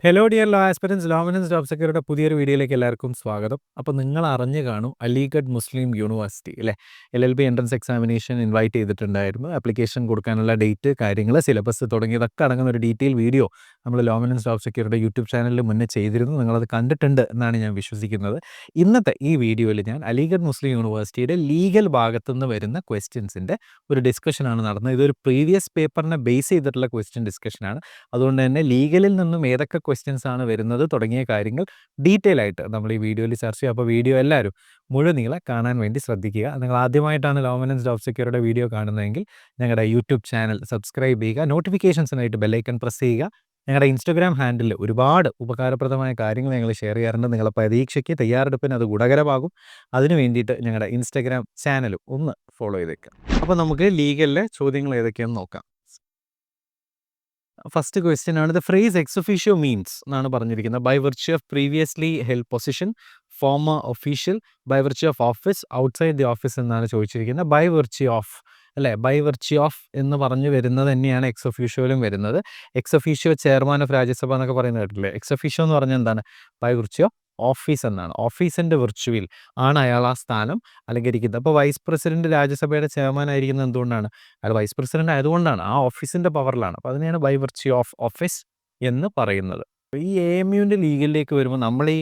Hello dear law aspirants ലോമനൻസ് job സെക്യൂരിറ്റിയുടെ പുതിയൊരു വീഡിയോയിലേക്ക് എല്ലാവർക്കും സ്വാഗതം. അപ്പോൾ നിങ്ങൾ അറിഞ്ഞു കാണും അലിഗഡ് മുസ്ലിം യൂണിവേഴ്സിറ്റി അല്ലേ LLB എൻട്രൻസ് എക്സാമിനേഷൻ ഇൻവൈറ്റ് ചെയ്തിട്ടുണ്ടായിരുന്നു. ആപ്ലിക്കേഷൻ കൊടുക്കാനുള്ള ഡേറ്റ്, കാര്യങ്ങൾ, സിലബസ് തുടങ്ങിയതൊക്കെ അടങ്ങുന്ന ഒരു ഡീറ്റെയിൽ വീഡിയോ നമ്മൾ ലോമനൻസ് ജോബ് സെക്യൂരിറ്റിയുടെ യൂട്യൂബ് ചാനലിൽ മുന്നേ ചെയ്തിരുന്നു. നിങ്ങളത് കണ്ടിട്ടുണ്ട് എന്നാണ് ഞാൻ വിശ്വസിക്കുന്നത്. ഇന്നത്തെ ഈ വീഡിയോയിൽ ഞാൻ അലിഗഡ് മുസ്ലിം യൂണിവേഴ്സിറ്റിയുടെ ലീഗൽ ഭാഗത്തുനിന്ന് വരുന്ന ക്വസ്റ്റ്യൻസിൻ്റെ ഒരു ഡിസ്കഷനാണ് നടന്നത്. ഇതൊരു പ്രീവിയസ് പേപ്പറിനെ ബേസ് ചെയ്തിട്ടുള്ള ക്വസ്റ്റ്യൻ ഡിസ്കഷനാണ്. അതുകൊണ്ട് തന്നെ ലീഗലിൽ നിന്നും ഏതൊക്കെ ക്വസ്റ്റ്യൻസ് ആണ് വരുന്നത് തുടങ്ങിയ കാര്യങ്ങൾ ഡീറ്റെയിൽ ആയിട്ട് നമ്മൾ ഈ വീഡിയോയിൽ ചർച്ച ചെയ്യും. അപ്പോൾ വീഡിയോ എല്ലാവരും മുഴുനീളെ കാണാൻ വേണ്ടി ശ്രദ്ധിക്കുക. നിങ്ങൾ ആദ്യമായിട്ടാണ് ലോമനൻസ് ജോബ് സെക്യൂരിറ്റിയുടെ വീഡിയോ കാണുന്നതെങ്കിൽ ഞങ്ങളുടെ യൂട്യൂബ് ചാനൽ സബ്സ്ക്രൈബ് ചെയ്യുക, നോട്ടിഫിക്കേഷൻസിനായിട്ട് ബെല്ലൈക്കൺ പ്രസ് ചെയ്യുക. ഞങ്ങളുടെ ഇൻസ്റ്റഗ്രാം ഹാൻഡിൽ ഒരുപാട് ഉപകാരപ്രദമായ കാര്യങ്ങൾ ഞങ്ങൾ ഷെയർ ചെയ്യാറുണ്ട്. നിങ്ങളെ പരീക്ഷയ്ക്ക് തയ്യാറെടുപ്പിന് അത് ഗുണകരമാകും. അതിനു വേണ്ടിയിട്ട് ഞങ്ങളുടെ ഇൻസ്റ്റഗ്രാം ചാനലും ഒന്ന് ഫോളോ ചെയ്തേക്കുക. അപ്പോൾ നമുക്ക് ലീഗലിലെ ചോദ്യങ്ങൾ ഏതൊക്കെയാണെന്ന് നോക്കാം. ഫസ്റ്റ് ക്വസ്റ്റ്യൻ ആണ് the phrase ex officio means എന്നാണ് പറഞ്ഞിരിക്കുന്നത്. By virtue of previously held position, former official, by virtue of office, outside the office എന്നാണ് ചോദിച്ചിരിക്കുന്നത്. ബൈ വിർച്യൂ ഓഫ് അല്ലേ, ബൈ വിർച്യൂ ഓഫ് എന്ന് പറഞ്ഞു വരുന്നത് തന്നെയാണ് എക്സ് ഒഫീഷ്യോയിലും വരുന്നത്. Ex officio chairman of Rajya Sabha എന്നൊക്കെ പറയുന്നത് കേട്ടില്ലേ. എക്സ് ഒഫീഷ്യോ എന്ന് പറഞ്ഞാൽ എന്താണ്? ബൈ വിർച്യൂ ഓഫീസ് എന്നാണ്. ഓഫീസിൻ്റെ വിർച്യുവിൽ ആണ് അയാൾ ആ സ്ഥാനം അലങ്കരിക്കുന്നത്. അപ്പോൾ വൈസ് പ്രസിഡന്റ് രാജ്യസഭയുടെ ചെയർമാൻ ആയിരിക്കുന്നത് എന്തുകൊണ്ടാണ്? അയാൾ വൈസ് പ്രസിഡന്റ് ആയതുകൊണ്ടാണ്, ആ ഓഫീസിൻ്റെ പവറിലാണ്. അപ്പോൾ അതിനെയാണ് ബൈ വിർച്യൂ ഓഫ് ഓഫീസ് എന്ന് പറയുന്നത്. ഈ AMUവിൻ്റെ ലീഗലിലേക്ക് വരുമ്പോൾ നമ്മൾ ഈ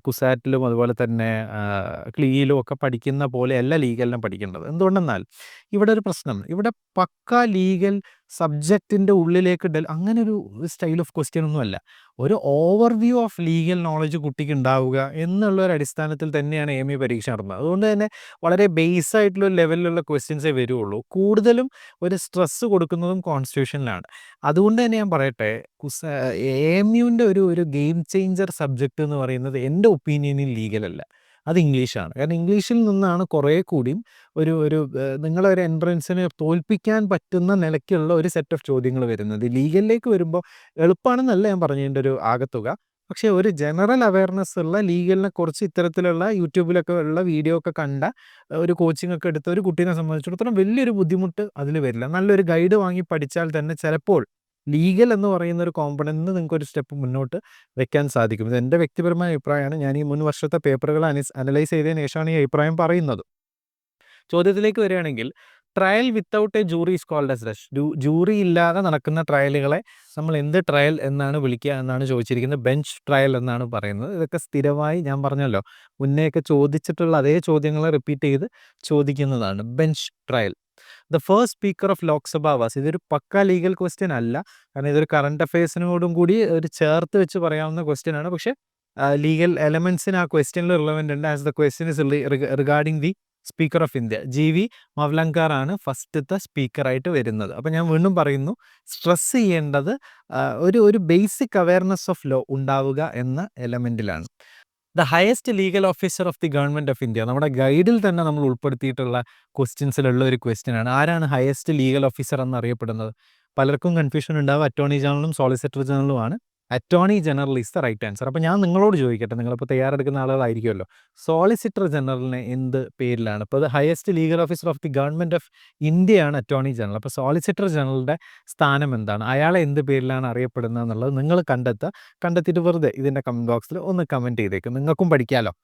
കുസാറ്റിലും അതുപോലെ തന്നെ ക്ലീയിലും ഒക്കെ പഠിക്കുന്ന പോലെ അല്ല ലീഗലിനെ പഠിക്കേണ്ടത്. എന്തുകൊണ്ടെന്നാൽ ഇവിടെ ഒരു പ്രശ്നം, ഇവിടെ പക്ക ലീഗൽ സബ്ജക്റ്റിൻ്റെ ഉള്ളിലേക്ക് അങ്ങനെ ഒരു സ്റ്റൈൽ ഓഫ് ക്വസ്റ്റ്യൻ ഒന്നുമല്ല. ഒരു ഓവർവ്യൂ ഓഫ് ലീഗൽ നോളജ് കുട്ടിക്ക് ഉണ്ടാവുക എന്നുള്ള ഒരു അടിസ്ഥാനത്തിൽ തന്നെയാണ് AMU പരീക്ഷ നടത്തുന്നത്. അതുകൊണ്ട് തന്നെ വളരെ ബേസ് ആയിട്ടുള്ള ലെവലിലുള്ള ക്വസ്റ്റ്യൻസേ വരുള്ളൂ. കൂടുതലും ഒരു സ്ട്രെസ്സ് കൊടുക്കുന്നതും കോൺസ്റ്റിറ്റ്യൂഷനിലാണ്. അതുകൊണ്ട് തന്നെ ഞാൻ പറയട്ടെ, AMUവിൻ്റെ ഒരു ഗെയിം ചേഞ്ചർ സബ്ജക്റ്റ് എന്ന് പറയുന്നത് എൻ്റെ ഒപ്പീനിയനിൽ ലീഗലല്ല, അത് ഇംഗ്ലീഷാണ്. കാരണം ഇംഗ്ലീഷിൽ നിന്നാണ് കുറേ കൂടിയും ഒരു ഒരു നിങ്ങളൊരു എൻട്രൻസിനെ തോൽപ്പിക്കാൻ പറ്റുന്ന നിലയ്ക്കുള്ള ഒരു സെറ്റ് ഓഫ് ചോദ്യങ്ങൾ വരുന്നത്. ലീഗലിലേക്ക് വരുമ്പോൾ എളുപ്പമാണെന്നല്ല ഞാൻ പറഞ്ഞതിൻ്റെ ഒരു ആകത്തുക. പക്ഷേ ഒരു ജനറൽ അവയർനെസ് ഉള്ള ലീഗലിനെ കുറിച്ച് ഇത്തരത്തിലുള്ള യൂട്യൂബിലൊക്കെ ഉള്ള വീഡിയോ ഒക്കെ കണ്ട ഒരു കോച്ചിങ് ഒക്കെ എടുത്ത ഒരു കുട്ടീനെ സംബന്ധിച്ചിടത്തോളം വലിയൊരു ബുദ്ധിമുട്ട് അതിൽ വരില്ല. നല്ലൊരു ഗൈഡ് വാങ്ങി പഠിച്ചാൽ തന്നെ ചിലപ്പോൾ ലീഗൽ എന്ന് പറയുന്ന ഒരു കോമ്പണൻറ്റിന് നിങ്ങൾക്ക് ഒരു സ്റ്റെപ്പ് മുന്നോട്ട് വെക്കാൻ സാധിക്കും. ഇത് എൻ്റെ വ്യക്തിപരമായ അഭിപ്രായമാണ്. ഞാൻ ഈ മുൻ വർഷത്തെ പേപ്പറുകൾ അനലൈസ് ചെയ്തതിന് ശേഷമാണ് ഈ അഭിപ്രായം പറയുന്നത്. ചോദ്യത്തിലേക്ക് വരികയാണെങ്കിൽ, trial without a jury is called as rush. Jury ഇല്ലാതെ നടക്കുന്ന ട്രയലുകളെ നമ്മൾ എന്ത് ട്രയൽ എന്നാണ് വിളിക്കുക എന്നാണ് ചോദിച്ചിരിക്കുന്നത്. ബെഞ്ച് ട്രയൽ എന്നാണ് പറയുന്നത്. ഇതൊക്കെ സ്ഥിരമായി ഞാൻ പറഞ്ഞല്ലോ, മുന്നേയൊക്കെ ചോദിച്ചിട്ടുള്ള അതേ ചോദ്യങ്ങളെ റിപ്പീറ്റ് ചെയ്ത് ചോദിക്കുന്നതാണ് bench trial. The first speaker of Lok Sabha was. ഇതൊരു പക്ക ലീഗൽ ക്വസ്റ്റ്യൻ അല്ല, കാരണം ഇതൊരു കറണ്ട് അഫയേഴ്സിനോടും കൂടി ഒരു ചേർത്ത് വെച്ച് പറയാവുന്ന ക്വസ്റ്റ്യൻ ആണ്. പക്ഷേ ലീഗൽ എലമെന്റ്സിന് ആ ക്വസ്റ്റ്യനിൽ റിലവൻ്റ് ഉണ്ട്. As the question is regarding the speaker of India. GV മവ്ലങ്കർ ആണ് ഫസ്റ്റത്തെ സ്പീക്കറായിട്ട് വരുന്നത്. അപ്പോൾ ഞാൻ വീണ്ടും പറയുന്നു, സ്ട്രെസ് ചെയ്യേണ്ടത് ഒരു ബേസിക് അവയർനെസ് ഓഫ് ലോ ഉണ്ടാവുക എന്ന എലമെൻറ്റിലാണ്. The highest legal officer of the government of India. നമ്മുടെ ഗൈഡിൽ തന്നെ നമ്മൾ ഉൾപ്പെടുത്തിയിട്ടുള്ള ക്വസ്റ്റ്യൻസിലുള്ള ഒരു ക്വസ്റ്റ്യൻ ആണ്. ആരാണ് ഹയസ്റ്റ് ലീഗൽ ഓഫീസർ എന്നറിയപ്പെടുന്നത്? പലർക്കും കൺഫ്യൂഷൻ ഉണ്ടാവും. അറ്റോർണി ജനറലും സോളിസിറ്റർ ജനറലുമാണ്. Attorney general is the right answer. അപ്പോൾ ഞാൻ നിങ്ങളോട് ചോദിക്കട്ടെ, നിങ്ങളിപ്പോൾ തയ്യാറെടുക്കുന്ന ആളുകളായിരിക്കുമല്ലോ, സോളിസിറ്റർ ജനറലിനെ എന്ത് പേരിലാണ്? ഇപ്പോൾ highest legal officer of the government of ഇന്ത്യയാണ് അറ്റോർണി ജനറൽ. അപ്പോൾ സോളിസിറ്റർ ജനറലിൻ്റെ സ്ഥാനം എന്താണ്? അയാളെ എന്ത് പേരിലാണ് അറിയപ്പെടുന്നത് എന്നുള്ളത് നിങ്ങൾ കണ്ടെത്തിയിട്ട് വെറുതെ ഇതിൻ്റെ കമൻറ്റ് ബോക്സിൽ ഒന്ന് കമൻറ്റ് ചെയ്തേക്കും. നിങ്ങൾക്കും പഠിക്കാമല്ലോ.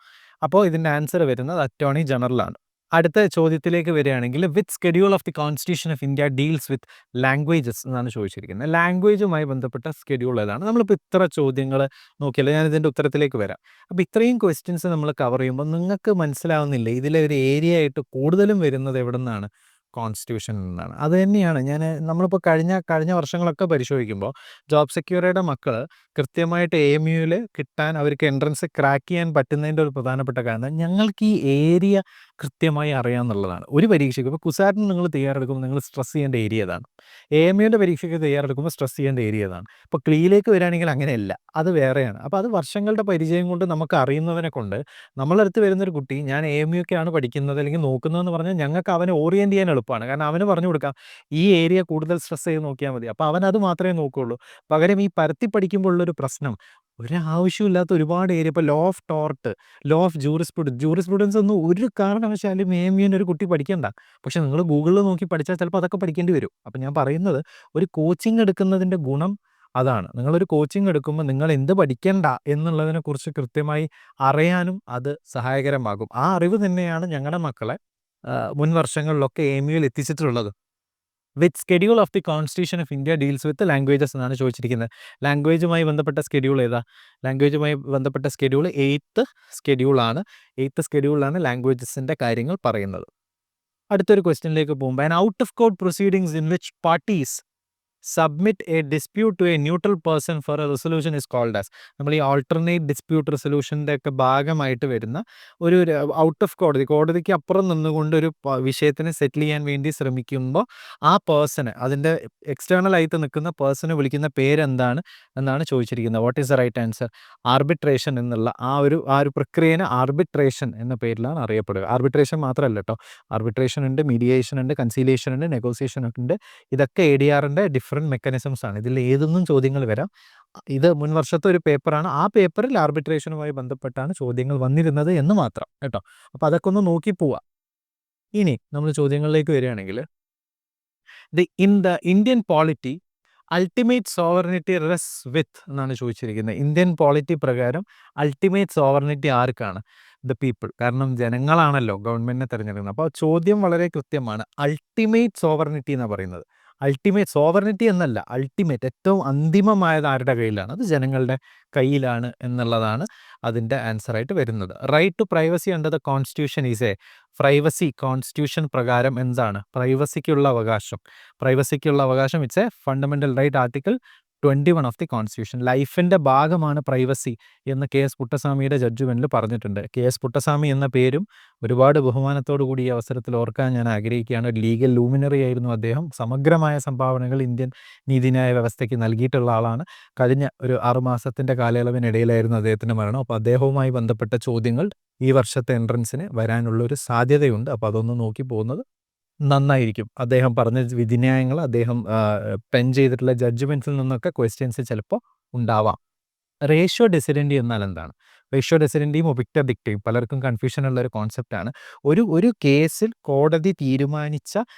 അപ്പോൾ ഇതിൻ്റെ ആൻസർ വരുന്നത് അറ്റോർണി ജനറലാണ്. അടുത്ത ചോദ്യത്തിലേക്ക് വരികയാണെങ്കിൽ, with schedule of the constitution of India deals with languages എന്നാണ് ചോദിച്ചിരിക്കുന്നത്. ലാംഗ്വേജുമായി ബന്ധപ്പെട്ട സ്കെഡ്യൂൾ ഏതാണ്? നമ്മളിപ്പോൾ ഇത്ര ചോദ്യങ്ങൾ നോക്കിയല്ലോ, ഞാൻ ഇതിൻ്റെ ഉത്തരത്തിലേക്ക് വരാം. അപ്പോൾ ഇത്രയും ക്വസ്റ്റ്യൻസ് നമ്മൾ കവർ ചെയ്യുമ്പോൾ നിങ്ങൾക്ക് മനസ്സിലാവുന്നില്ല ഇതിലെ ഒരു ഏരിയ ആയിട്ട് കൂടുതലും വരുന്നത് എവിടെ നിന്നാണ്? കോൺസ്റ്റിറ്റ്യൂഷനിൽ നിന്നാണ്. അത് തന്നെയാണ് നമ്മളിപ്പോൾ കഴിഞ്ഞ വർഷങ്ങളൊക്കെ പരിശോധിക്കുമ്പോൾ ജോബ് സെക്യൂരിറ്റിയുടെ മക്കൾ കൃത്യമായിട്ട് AMUവിൽ കിട്ടാൻ അവർക്ക് എൻട്രൻസ് ക്രാക്ക് ചെയ്യാൻ പറ്റുന്നതിൻ്റെ ഒരു പ്രധാനപ്പെട്ട കാരണം ഞങ്ങൾക്ക് ഈ ഏരിയ കൃത്യമായി അറിയാമെന്നുള്ളതാണ്. ഒരു പരീക്ഷയ്ക്ക് ഇപ്പോൾ കുസാറ്റിന് നിങ്ങൾ തയ്യാറെടുക്കുമ്പോൾ നിങ്ങൾ സ്ട്രെസ് ചെയ്യേണ്ട ഏരിയ ഏതാണ്? AMUവിൻ്റെ പരീക്ഷയ്ക്ക് തയ്യാറെടുക്കുമ്പോൾ സ്ട്രെസ് ചെയ്യേണ്ട ഏരിയ ഏതാണ്? ഇപ്പോൾ ക്ലീയിലേക്ക് വരികയാണെങ്കിൽ അങ്ങനെയല്ല, അത് വേറെയാണ്. അപ്പോൾ അത് വർഷങ്ങളുടെ പരിചയം കൊണ്ട് നമുക്ക് അറിയുന്നതിനെ കൊണ്ട് നമ്മളടുത്ത് വരുന്നൊരു കുട്ടി ഞാൻ AMUക്കാണ് പഠിക്കുന്നത് അല്ലെങ്കിൽ നോക്കുന്നതെന്ന് പറഞ്ഞാൽ ഞങ്ങൾക്ക് അവനെ ഓറിയൻറ്റ് ചെയ്യാൻ എളുപ്പമാണ്. കാരണം അവന് പറഞ്ഞു കൊടുക്കാം, ഈ ഏരിയ കൂടുതൽ സ്ട്രെസ് ചെയ്ത് നോക്കിയാൽ മതി. അപ്പോൾ അവൻ അത് മാത്രമേ നോക്കുകയുള്ളൂ. പകരം ഈ പരത്തി പഠിക്കുമ്പോൾ ഉള്ളൊരു പ്രശ്നം, ഒരാവശ്യമില്ലാത്ത ഒരുപാട് ഏരിയ, ഇപ്പോൾ law of tort, law of jurisprudence ഒന്നും ഒരു കാരണവശാലും AMUവിന് ഒരു കുട്ടി പഠിക്കണ്ട. പക്ഷെ നിങ്ങൾ ഗൂഗിളിൽ നോക്കി പഠിച്ചാൽ ചിലപ്പോൾ അതൊക്കെ പഠിക്കേണ്ടി വരും. അപ്പം ഞാൻ പറയുന്നത്, ഒരു കോച്ചിങ് എടുക്കുന്നതിൻ്റെ ഗുണം അതാണ്. നിങ്ങളൊരു കോച്ചിങ് എടുക്കുമ്പോൾ നിങ്ങൾ എന്ത് പഠിക്കണ്ട എന്നുള്ളതിനെക്കുറിച്ച് കൃത്യമായി അറിയാനും അത് സഹായകരമാകും. ആ അറിവ് തന്നെയാണ് ഞങ്ങളുടെ മക്കളെ മുൻ വർഷങ്ങളിലൊക്കെ എയിമിൽ എത്തിച്ചിട്ടുള്ളത്. Which schedule of the constitution of India deals with languages എന്നാണ് ചോദിച്ചിരിക്കുന്നത്. ലാംഗ്വേജുമായി ബന്ധപ്പെട്ട ഷെഡ്യൂൾ ഏതാ? ലാംഗ്വേജുമായി ബന്ധപ്പെട്ട ഷെഡ്യൂൾ 8th ഷെഡ്യൂളാണ്. 8th ഷെഡ്യൂളിലാണ് ലാംഗ്വേജസിൻ്റെ കാര്യങ്ങൾ പറയുന്നത്. അടുത്തൊരു ക്വസ്റ്റ്യനിലേക്ക് പോകുമ്പോൾ, an out of court proceedings in which parties submit a dispute to a neutral person for a resolution is called as. നമ്മൾ ഈ ആൾട്ടർനേറ്റ് ഡിസ്പ്യൂട്ട് റെസൊല്യൂഷൻ്റെ ഒക്കെ ഭാഗമായിട്ട് വരുന്ന ഒരു ഔട്ട് ഓഫ് കോടതിക്ക് അപ്പുറം നിന്നുകൊണ്ട് ഒരു വിഷയത്തിനെ സെറ്റിൽ ചെയ്യാൻ വേണ്ടി ശ്രമിക്കുമ്പോൾ ആ പേഴ്സണ്, അതിൻ്റെ എക്സ്റ്റേണൽ ആയിട്ട് നിൽക്കുന്ന പേഴ്സണെ വിളിക്കുന്ന പേരെന്താണ് എന്നാണ് ചോദിച്ചിരിക്കുന്നത്. What is the right answer? Arbitration എന്നുള്ള ആ ഒരു പ്രക്രിയനെ ആർബിട്രേഷൻ എന്ന പേരിലാണ് അറിയപ്പെടുക. ആർബിട്രേഷൻ മാത്രമല്ല കേട്ടോ, ആർബിട്രേഷൻ ഉണ്ട്, മീഡിയേഷൻ ഉണ്ട്, കൺസീലിയേഷൻ ഉണ്ട്, നെഗോസിയേഷൻ ഉണ്ട്. ഇതൊക്കെ ADRൻ്റെ ഡിഫറെൻറ്റ് മെക്കാനിസംസ് ആണ്. ഇതിൽ ഏതൊന്നും ചോദ്യങ്ങൾ വരാം. ഇത് മുൻ വർഷത്തെ ഒരു പേപ്പറാണ്. ആ പേപ്പറിൽ ആർബിട്രേഷനുമായി ബന്ധപ്പെട്ടാണ് ചോദ്യങ്ങൾ വന്നിരുന്നത് എന്ന് മാത്രം കേട്ടോ. അപ്പോൾ അതൊക്കെ ഒന്ന് നോക്കി പോവാം. ഇനി നമ്മൾ ചോദ്യങ്ങളിലേക്ക് വരികയാണെങ്കിൽ, in the Indian polity ultimate sovereignty rest with എന്നാണ് ചോദിച്ചിരിക്കുന്നത്. ഇന്ത്യൻ പോളിറ്റി പ്രകാരം അൾട്ടിമേറ്റ് സോവറിനിറ്റി ആർക്കാണ്? The people. കാരണം ജനങ്ങളാണല്ലോ ഗവൺമെന്റിനെ തിരഞ്ഞെടുക്കുന്നത്. അപ്പോൾ ചോദ്യം വളരെ കൃത്യമാണ്. അൾട്ടിമേറ്റ് സോവറിനിറ്റി എന്നാണ് പറയുന്നത്. അൾട്ടിമേറ്റ് സോവറിനിറ്റി എന്നല്ല, അൾട്ടിമേറ്റ് ഏറ്റവും അന്തിമമായത് ആരുടെ കയ്യിലാണ്? അത് ജനങ്ങളുടെ കയ്യിലാണ് എന്നുള്ളതാണ് അതിൻ്റെ ആൻസറായിട്ട് വരുന്നത്. Right to privacy under the constitution is a privacy. Constitution പ്രകാരം എന്താണ് പ്രൈവസിക്കുള്ള അവകാശം? പ്രൈവസിക്കുള്ള അവകാശം it's a fundamental right, article 21 of the constitution. ലൈഫിൻ്റെ ഭാഗമാണ് പ്രൈവസി എന്ന് KS പുട്ടസ്വാമിയുടെ ജഡ്ജ്മെൻറ്റിൽ പറഞ്ഞിട്ടുണ്ട്. KS പുട്ടസ്വാമി എന്ന പേരും ഒരുപാട് ബഹുമാനത്തോടു കൂടി ഈ അവസരത്തിൽ ഓർക്കാൻ ഞാൻ ആഗ്രഹിക്കുകയാണ്. ലീഗൽ ലൂമിനറി ആയിരുന്നു അദ്ദേഹം. സമഗ്രമായ സംഭാവനകൾ ഇന്ത്യൻ നീതിന്യായ വ്യവസ്ഥയ്ക്ക് നൽകിയിട്ടുള്ള ആളാണ്. കഴിഞ്ഞ ഒരു 6 മാസത്തിൻ്റെ കാലയളവിനിടയിലായിരുന്നു അദ്ദേഹത്തിൻ്റെ മരണം. അപ്പോൾ അദ്ദേഹവുമായി ബന്ധപ്പെട്ട ചോദ്യങ്ങൾ ഈ വർഷത്തെ എൻട്രൻസിന് വരാനുള്ളൊരു സാധ്യതയുണ്ട്. അപ്പോൾ അതൊന്ന് നോക്കി പോകുന്നത് നന്നായിരിക്കും. അദ്ദേഹം പറഞ്ഞ വിധിന്യായങ്ങൾ, അദ്ദേഹം പെൻ ചെയ്തിട്ടുള്ള ജഡ്ജ്മെൻറ്റ്സിൽ നിന്നൊക്കെ ക്വസ്റ്റ്യൻസ് ചിലപ്പോൾ ഉണ്ടാവാം. റേഷ്യോ ഡെസിഡൻറ്റി എന്നാൽ എന്താണ്? റേഷ്യോ ഡെസിഡൻറ്റിയും ഒബിക്റ്റർ ഡിക്റ്റയും പലർക്കും കൺഫ്യൂഷൻ ഉള്ള ഒരു കോൺസെപ്റ്റാണ്. ഒരു കേസിൽ കോടതി തീരുമാനിച്ച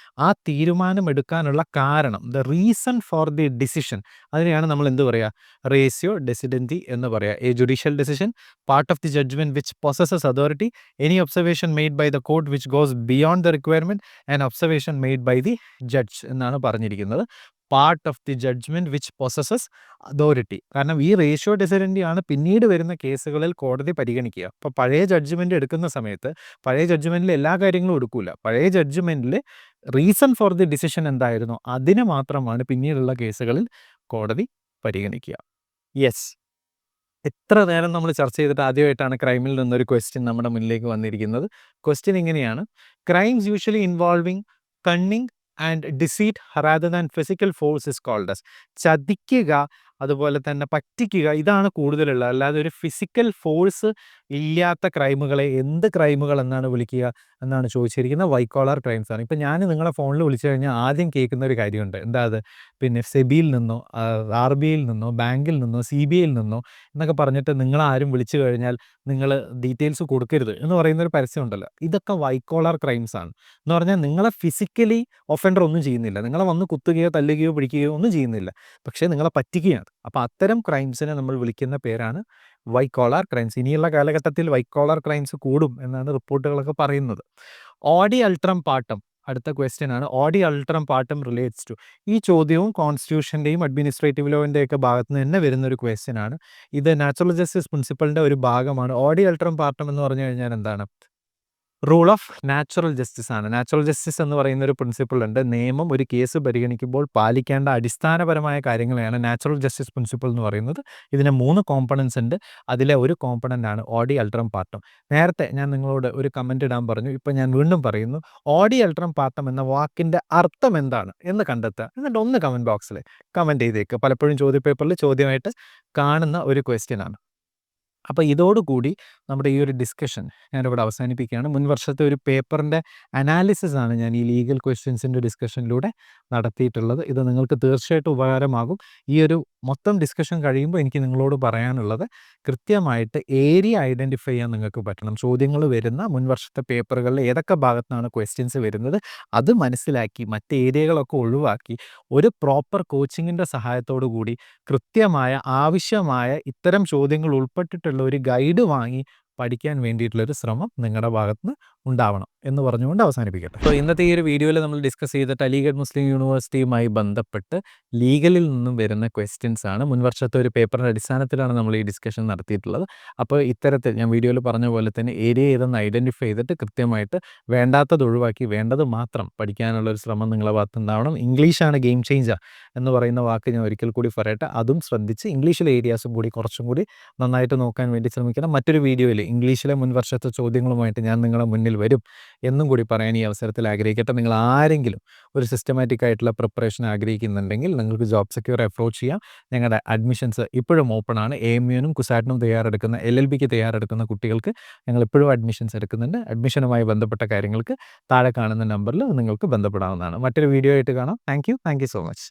ആ തീരുമാനം എടുക്കാനുള്ള കാരണം, the reason for the decision, അതിനെയാണ് നമ്മൾ എന്ത് പറയുക? റേഷ്യോ ഡെസിഡൻറ്റി എന്ന് പറയുക. A judicial decision, part of the judgment which possesses authority, any observation made by the court which goes beyond the requirement, and observation made by the judge എന്നാണ് പറഞ്ഞിരിക്കുന്നത്. Part of the judgment which possesses authority. കാരണം ഈ ratio ഡെസിഡൻറ്റി ആണ് പിന്നീട് വരുന്ന കേസുകളിൽ കോടതി പരിഗണിക്കുക. അപ്പോൾ പഴയ ജഡ്ജ്മെൻറ്റ് എടുക്കുന്ന സമയത്ത് പഴയ ജഡ്ജ്മെൻറ്റിൽ എല്ലാ കാര്യങ്ങളും എടുക്കില്ല. പഴയ ജഡ്ജ്മെൻറ്റിൽ റീസൺ ഫോർ ദി ഡിസിഷൻ എന്തായിരുന്നോ അതിനെ മാത്രമാണ് പിന്നീടുള്ള കേസുകളിൽ കോടതി പരിഗണിക്കുക. യെസ്, എത്ര നേരം നമ്മൾ ചർച്ച ചെയ്തിട്ട് ആദ്യമായിട്ടാണ് ക്രൈമിൽ നിന്നൊരു ക്വസ്റ്റ്യൻ നമ്മുടെ മുന്നിലേക്ക് വന്നിരിക്കുന്നത്. ക്വസ്റ്റ്യൻ ഇങ്ങനെയാണ്: crimes usually involving cunning and deceit rather than physical force is called as. ചതിക്കുക, അതുപോലെ തന്നെ പറ്റിക്കുക, ഇതാണ് കൂടുതലുള്ളത്. അല്ലാതെ ഒരു ഫിസിക്കൽ ഫോഴ്സ് ഇല്ലാത്ത ക്രൈമുകളെ എന്ത് ക്രൈമുകൾ എന്നാണ് വിളിക്കുക എന്നാണ് ചോദിച്ചിരിക്കുന്നത്. വൈറ്റ് കോളർ ക്രൈംസ് ആണ്. ഇപ്പം ഞാൻ നിങ്ങളെ ഫോണിൽ വിളിച്ചു കഴിഞ്ഞാൽ ആദ്യം കേൾക്കുന്ന ഒരു കാര്യമുണ്ട്. എന്താ അത്? പിന്നെ സെബിയിൽ നിന്നോ RBIയിൽ നിന്നോ ബാങ്കിൽ നിന്നോ CBIയിൽ നിന്നോ എന്നൊക്കെ പറഞ്ഞിട്ട് നിങ്ങളാരും വിളിച്ചു കഴിഞ്ഞാൽ നിങ്ങൾ ഡീറ്റെയിൽസ് കൊടുക്കരുത് എന്ന് പറയുന്നൊരു പരസ്യം ഉണ്ടല്ലോ. ഇതൊക്കെ വൈറ്റ് കോളർ ക്രൈംസ് ആണ്. എന്ന് പറഞ്ഞാൽ നിങ്ങളെ ഫിസിക്കലി ഒഫൻഡർ ഒന്നും ചെയ്യുന്നില്ല, നിങ്ങളെ വന്ന് കുത്തുകയോ തല്ലുകയോ പിടിക്കുകയോ ഒന്നും ചെയ്യുന്നില്ല, പക്ഷേ നിങ്ങളെ പറ്റിക്കുകയാണ്. അപ്പോൾ അത്തരം ക്രൈംസിനെ നമ്മൾ വിളിക്കുന്ന പേരാണ് വൈറ്റ് കോളർ ക്രൈംസ്. ഇനിയുള്ള കാലഘട്ടത്തിൽ വൈറ്റ് കോളർ ക്രൈംസ് കൂടും എന്നാണ് റിപ്പോർട്ടുകളൊക്കെ പറയുന്നത്. ഓഡി അൾട്രം പാർട്ടം, അടുത്ത ക്വസ്റ്റ്യൻ ആണ്. Audi alteram partem relates to. ഈ ചോദ്യവും കോൺസ്റ്റിറ്റ്യൂഷൻ്റെയും അഡ്മിനിസ്ട്രേറ്റീവ് ലോവിൻ്റെയൊക്കെ ഭാഗത്ത് നിന്ന് തന്നെ വരുന്നൊരു ക്വസ്റ്റ്യൻ ആണ്. ഇത് നാച്ചുറൽ ജസ്റ്റിസ് പ്രിൻസിപ്പളിൻ്റെ ഒരു ഭാഗമാണ്. ഓഡി അൾട്രം പാർട്ടം എന്ന് പറഞ്ഞു കഴിഞ്ഞാൽ എന്താണ്? റൂൾ ഓഫ് നാച്ചുറൽ ജസ്റ്റിസ് ആണ്. നാച്ചുറൽ ജസ്റ്റിസ് എന്ന് പറയുന്ന ഒരു പ്രിൻസിപ്പിൾ ഉണ്ട്. നിയമം ഒരു കേസ് പരിഗണിക്കുമ്പോൾ പാലിക്കേണ്ട അടിസ്ഥാനപരമായ കാര്യങ്ങളെയാണ് നാച്ചുറൽ ജസ്റ്റിസ് പ്രിൻസിപ്പിൾ എന്ന് പറയുന്നത്. ഇതിന് 3 കോമ്പണൻസ് ഉണ്ട്. അതിലെ ഒരു കോമ്പണൻ്റ് ആണ് ഓഡി അൾട്രം പാർട്ടം. നേരത്തെ ഞാൻ നിങ്ങളോട് ഒരു കമൻ്റ് ഇടാൻ പറഞ്ഞു, ഇപ്പം ഞാൻ വീണ്ടും പറയുന്നു. ഓഡി അൾട്രം പാർട്ടം എന്ന വാക്കിൻ്റെ അർത്ഥം എന്താണ് എന്ന് കണ്ടെത്തുക. എന്നിട്ട് ഒന്ന് കമൻറ്റ് ബോക്സിൽ കമൻറ്റ് ചെയ്തേക്കുക. പലപ്പോഴും ചോദ്യപേപ്പറിൽ ചോദ്യമായിട്ട് കാണുന്ന ഒരു ക്വസ്റ്റ്യൻ ആണ്. അപ്പോൾ ഇതോടുകൂടി നമ്മുടെ ഈ ഒരു ഡിസ്കഷൻ ഞാനിവിടെ അവസാനിപ്പിക്കുകയാണ്. മുൻ വർഷത്തെ ഒരു പേപ്പറിൻ്റെ അനാലിസിസ് ആണ് ഞാൻ ഈ ലീഗൽ ക്വസ്റ്റ്യൻസിൻ്റെ ഡിസ്കഷനിലൂടെ നടത്തിയിട്ടുള്ളത്. ഇത് നിങ്ങൾക്ക് തീർച്ചയായിട്ടും ഉപകാരമാകും. ഈ ഒരു മൊത്തം ഡിസ്കഷൻ കഴിയുമ്പോൾ എനിക്ക് നിങ്ങളോട് പറയാനുള്ളത്, കൃത്യമായിട്ട് ഏരിയ ഐഡൻറ്റിഫൈ ചെയ്യാൻ നിങ്ങൾക്ക് പറ്റണം. ചോദ്യങ്ങൾ വരുന്ന മുൻ വർഷത്തെ പേപ്പറുകളിൽ ഏതൊക്കെ ഭാഗത്താണ് ക്വസ്റ്റ്യൻസ് വരുന്നത് അത് മനസ്സിലാക്കി മറ്റ് ഏരിയകളൊക്കെ ഒഴിവാക്കി ഒരു പ്രോപ്പർ കോച്ചിങ്ങിൻ്റെ സഹായത്തോടു കൂടി കൃത്യമായ ആവശ്യമായ ഇത്തരം ചോദ്യങ്ങൾ ഉൾപ്പെട്ടിട്ടുള്ള ഒരു ഗൈഡ് വാങ്ങി പഠിക്കാൻ വേണ്ടിയിട്ടുള്ളൊരു ശ്രമം നിങ്ങളുടെ ഭാഗത്തുനിന്ന് ഉണ്ടാവണം എന്ന് പറഞ്ഞുകൊണ്ട് അവസാനിപ്പിക്കട്ടെ. അപ്പോൾ ഇന്നത്തെ ഈ ഒരു വീഡിയോയിൽ നമ്മൾ ഡിസ്കസ് ചെയ്തിട്ട് അലിഗഡ് മുസ്ലിം യൂണിവേഴ്സിറ്റിയുമായി ബന്ധപ്പെട്ട് ലീഗലിൽ നിന്നും വരുന്ന ക്വസ്റ്റ്യൻസ് ആണ്. മുൻ വർഷത്തെ ഒരു പേപ്പറിൻ്റെ അടിസ്ഥാനത്തിലാണ് നമ്മൾ ഈ ഡിസ്കഷൻ നടത്തിയിട്ടുള്ളത്. അപ്പോൾ ഇത്തരത്തിൽ ഞാൻ വീഡിയോയിൽ പറഞ്ഞ പോലെ തന്നെ ഏരിയ ഏതെന്ന് ഐഡൻറ്റിഫൈ ചെയ്തിട്ട് കൃത്യമായിട്ട് വേണ്ടാത്തത് ഒഴിവാക്കി വേണ്ടത് മാത്രം പഠിക്കാനുള്ളൊരു ശ്രമം നിങ്ങളുടെ ഭാഗത്തുനിന്നുണ്ടാവണം. ഇംഗ്ലീഷാണ് ഗെയിം ചേഞ്ചർ എന്ന് പറയുന്ന വാക്ക് ഞാൻ ഒരിക്കൽ കൂടി പറയട്ടെ. അതും ശ്രദ്ധിച്ച് ഇംഗ്ലീഷിലെ ഏരിയാസും കൂടി കുറച്ചും കൂടി നന്നായിട്ട് നോക്കാൻ വേണ്ടി ശ്രമിക്കണം. മറ്റൊരു വീഡിയോയിൽ ഇംഗ്ലീഷിലെ മുൻ വർഷത്തെ ചോദ്യങ്ങളുമായിട്ട് ഞാൻ നിങ്ങളുടെ മുന്നിൽ വരും എന്നും കൂടി പറയാൻ ഈ അവസരത്തിൽ ആഗ്രഹിക്കട്ടെ. നിങ്ങൾ ആരെങ്കിലും ഒരു സിസ്റ്റമാറ്റിക് ആയിട്ടുള്ള പ്രിപ്പറേഷൻ ആഗ്രഹിക്കുന്നുണ്ടെങ്കിൽ നിങ്ങൾക്ക് ജോബ് സെക്യൂർ അപ്രോച്ച് ചെയ്യാം. ഞങ്ങളുടെ അഡ്മിഷൻസ് ഇപ്പോഴും ഓപ്പൺ ആണ്. AMUനും കുസാറ്റിനും തയ്യാറെടുക്കുന്ന LLBക്ക് തയ്യാറെടുക്കുന്ന കുട്ടികൾക്ക് ഞങ്ങൾ ഇപ്പോഴും അഡ്മിഷൻസ് എടുക്കുന്നുണ്ട്. അഡ്മിഷനുമായി ബന്ധപ്പെട്ട കാര്യങ്ങൾക്ക് താഴെ കാണുന്ന നമ്പറിൽ നിങ്ങൾക്ക് ബന്ധപ്പെടാവുന്നതാണ്. മറ്റൊരു വീഡിയോ ആയിട്ട് കാണാം. Thank you so much.